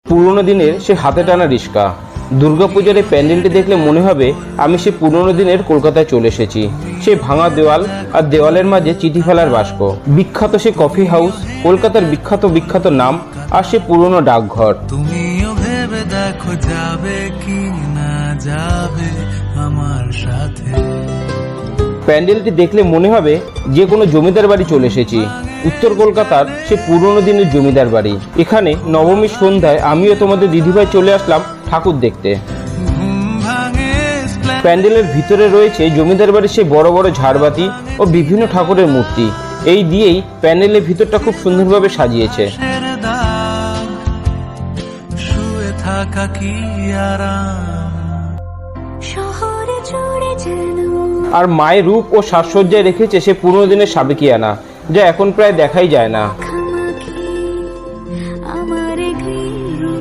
পুরনো দিনের সে হাতে টানা রিস্কা। দুর্গাপূজার এই প্যান্ডেলটি দেখলে মনে হবে আমি সে পুরনো দিনের কলকাতায় চলে এসেছি। সেই ভাঙা দেওয়াল আর দেওয়ালের মাঝে চিঠি ফেলার বাস্ক, বিখ্যাত সে কফি হাউস, কলকাতার বিখ্যাত নাম আর সে পুরনো ডাকঘর। তুমিও ভেবে দেখো যাবে কি না যাবে আমার সাথে। প্যান্ডেলটি দেখলে মনে হবে যে কোনো জমিদার বাড়ি চলে এসেছি। উত্তর কলকাতার সে পুরনো দিনের জমিদার বাড়ি। এখানে নবমীর সন্ধ্যায় আমিও তোমাদের দিদিভাই চলে আসলাম ঠাকুর দেখতে। প্যান্ডেলের ভিতরে রয়েছে জমিদার বাড়ির সেই বড় বড় ঝাড়বাতি ও বিভিন্ন ঠাকুরের মূর্তি। এই দিয়েই প্যান্ডেলের ভিতরটা খুব সুন্দরভাবে সাজিয়েছে। শুয়ে থাকা কি আরাম, শহরে জুড়ে যেন আর মায়ের রূপ ও সাজসজ্জায় রেখেছে সে পুরনো দিনের সাবেকিয়ানা, যা এখন প্রায় দেখাই যায় না।